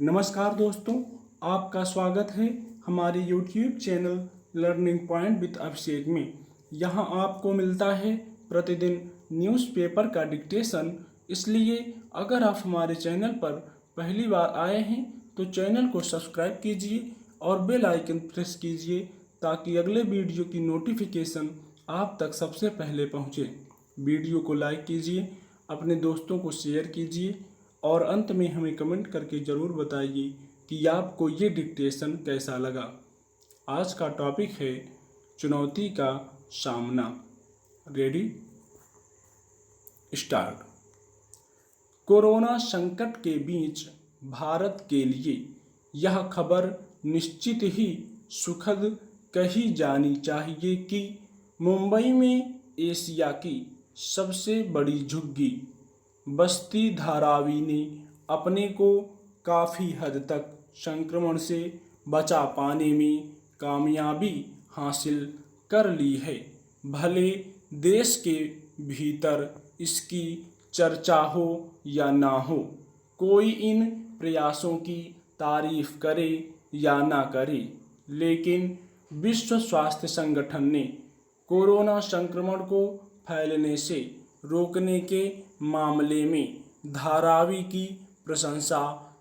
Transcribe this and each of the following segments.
नमस्कार दोस्तों, आपका स्वागत है हमारे YouTube channel learning point with Abhishek में। यहाँ आपको मिलता है प्रतिदिन न्यूज़पेपर का डिक्टेशन। इसलिए अगर आप हमारे चैनल पर पहली बार आए हैं तो चैनल को सब्सक्राइब कीजिए और बेल आइकन प्रेस कीजिए ताकि अगले वीडियो की नोटिफिकेशन आप तक सबसे पहले पहुँचे। वीडियो को लाइक कीजिए, अपने दोस्तों को शेयर कीजिए और अंत में हमें कमेंट करके ज़रूर बताइए कि आपको ये डिक्टेशन कैसा लगा। आज का टॉपिक है चुनौती का सामना। Ready, start. कोरोना संकट के बीच भारत के लिए यह खबर निश्चित ही सुखद कही जानी चाहिए कि मुंबई में एशिया की सबसे बड़ी झुग्गी बस्ती धारावी ने अपने को काफ़ी हद तक संक्रमण से बचा पाने में कामयाबी हासिल कर ली है। भले देश के भीतर इसकी चर्चा हो या ना हो, कोई इन प्रयासों की तारीफ करे या ना करे, लेकिन विश्व स्वास्थ्य संगठन ने कोरोना संक्रमण को फैलने से रोकने के मामले में धारावी की प्रशंसा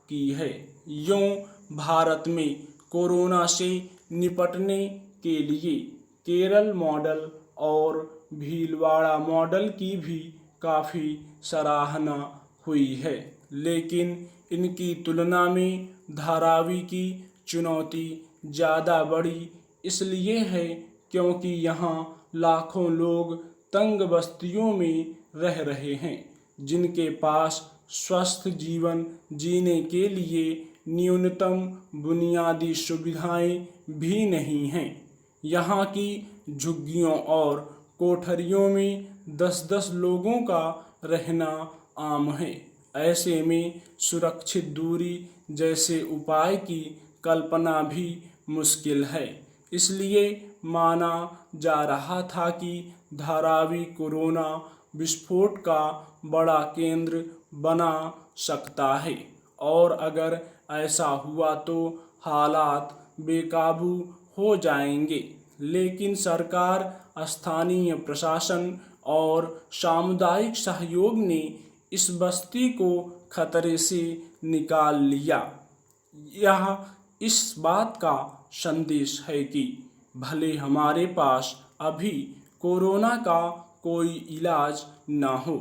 की है। यूं भारत में कोरोना से निपटने के लिए केरल मॉडल और भीलवाड़ा मॉडल की भी काफ़ी सराहना हुई है, लेकिन इनकी तुलना में धारावी की चुनौती ज़्यादा बड़ी इसलिए है क्योंकि यहाँ लाखों लोग तंग बस्तियों में रह रहे हैं, जिनके पास स्वस्थ जीवन जीने के लिए न्यूनतम बुनियादी सुविधाएं भी नहीं हैं। यहाँ की झुग्गियों और कोठरियों में 10-10 लोगों का रहना आम है। ऐसे में सुरक्षित दूरी जैसे उपाय की कल्पना भी मुश्किल है। इसलिए माना जा रहा था कि धारावी कोरोना विस्फोट का बड़ा केंद्र बना सकता है और अगर ऐसा हुआ तो हालात बेकाबू हो जाएंगे। लेकिन सरकार, स्थानीय प्रशासन और सामुदायिक सहयोग ने इस बस्ती को खतरे से निकाल लिया। यह इस बात का संदेश है कि भले हमारे पास अभी कोरोना का कोई इलाज ना हो,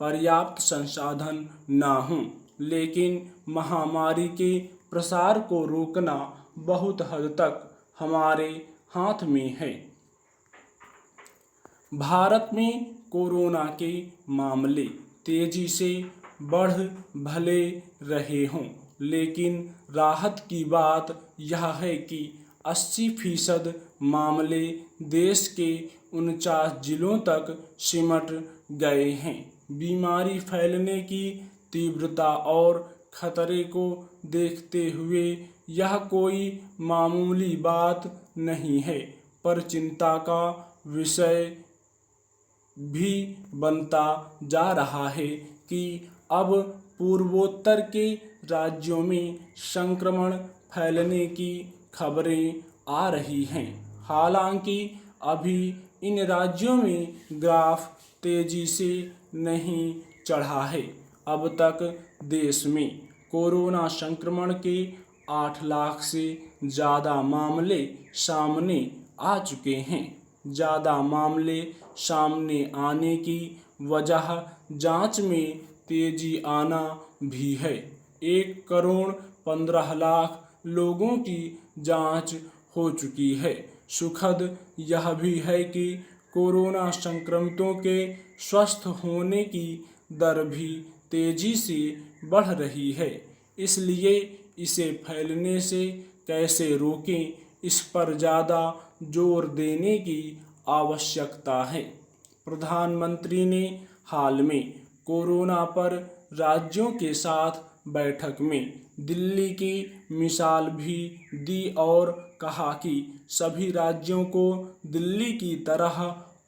पर्याप्त संसाधन ना हो, लेकिन महामारी के प्रसार को रोकना बहुत हद तक हमारे हाथ में है। भारत में कोरोना के मामले तेजी से बढ़ भले रहे हों, लेकिन राहत की बात यह है कि 80% मामले देश के 49 जिलों तक सिमट गए हैं। बीमारी फैलने की तीव्रता और खतरे को देखते हुए यह कोई मामूली बात नहीं है, पर चिंता का विषय भी बनता जा रहा है कि अब पूर्वोत्तर के राज्यों में संक्रमण फैलने की खबरें आ रही हैं। हालांकि अभी इन राज्यों में ग्राफ तेजी से नहीं चढ़ा है। अब तक देश में कोरोना संक्रमण के 8 लाख से ज़्यादा मामले सामने आ चुके हैं। ज़्यादा मामले सामने आने की वजह जांच में तेजी आना भी है। 1,15,00,000 लोगों की जांच हो चुकी है। सुखद यह भी है कि कोरोना संक्रमितों के स्वस्थ होने की दर भी तेजी से बढ़ रही है। इसलिए इसे फैलने से कैसे रोकें, इस पर ज़्यादा जोर देने की आवश्यकता है। प्रधानमंत्री ने हाल में कोरोना पर राज्यों के साथ बैठक में दिल्ली की मिसाल भी दी और कहा कि सभी राज्यों को दिल्ली की तरह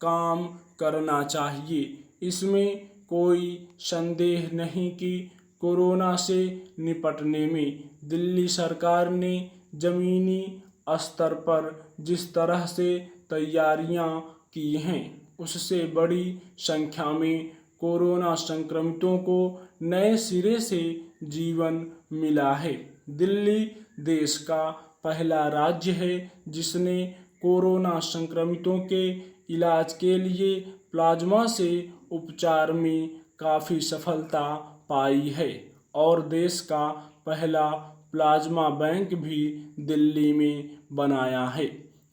काम करना चाहिए। इसमें कोई संदेह नहीं कि कोरोना से निपटने में दिल्ली सरकार ने ज़मीनी स्तर पर जिस तरह से तैयारियां की हैं, उससे बड़ी संख्या में कोरोना संक्रमितों को नए सिरे से जीवन मिला है। दिल्ली देश का पहला राज्य है जिसने कोरोना संक्रमितों के इलाज के लिए प्लाज्मा से उपचार में काफ़ी सफलता पाई है और देश का पहला प्लाज्मा बैंक भी दिल्ली में बनाया है।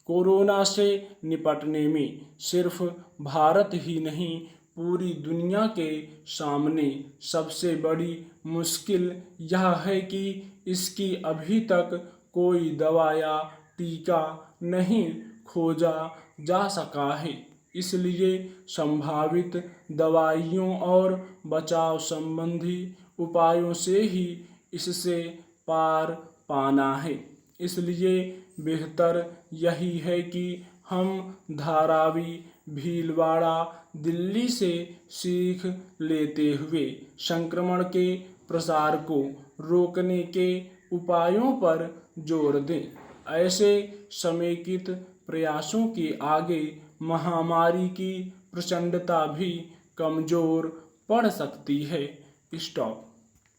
कोरोना से निपटने में सिर्फ भारत ही नहीं, पूरी दुनिया के सामने सबसे बड़ी मुश्किल यह है कि इसकी अभी तक कोई दवा या टीका नहीं खोजा जा सका है। इसलिए संभावित दवाइयों और बचाव संबंधी उपायों से ही इससे पार पाना है। इसलिए बेहतर यही है कि हम धारावी, भीलवाड़ा, दिल्ली से सीख लेते हुए संक्रमण के प्रसार को रोकने के उपायों पर जोर दें। ऐसे समेकित प्रयासों के आगे महामारी की प्रचंडता भी कमजोर पड़ सकती है। स्टॉप।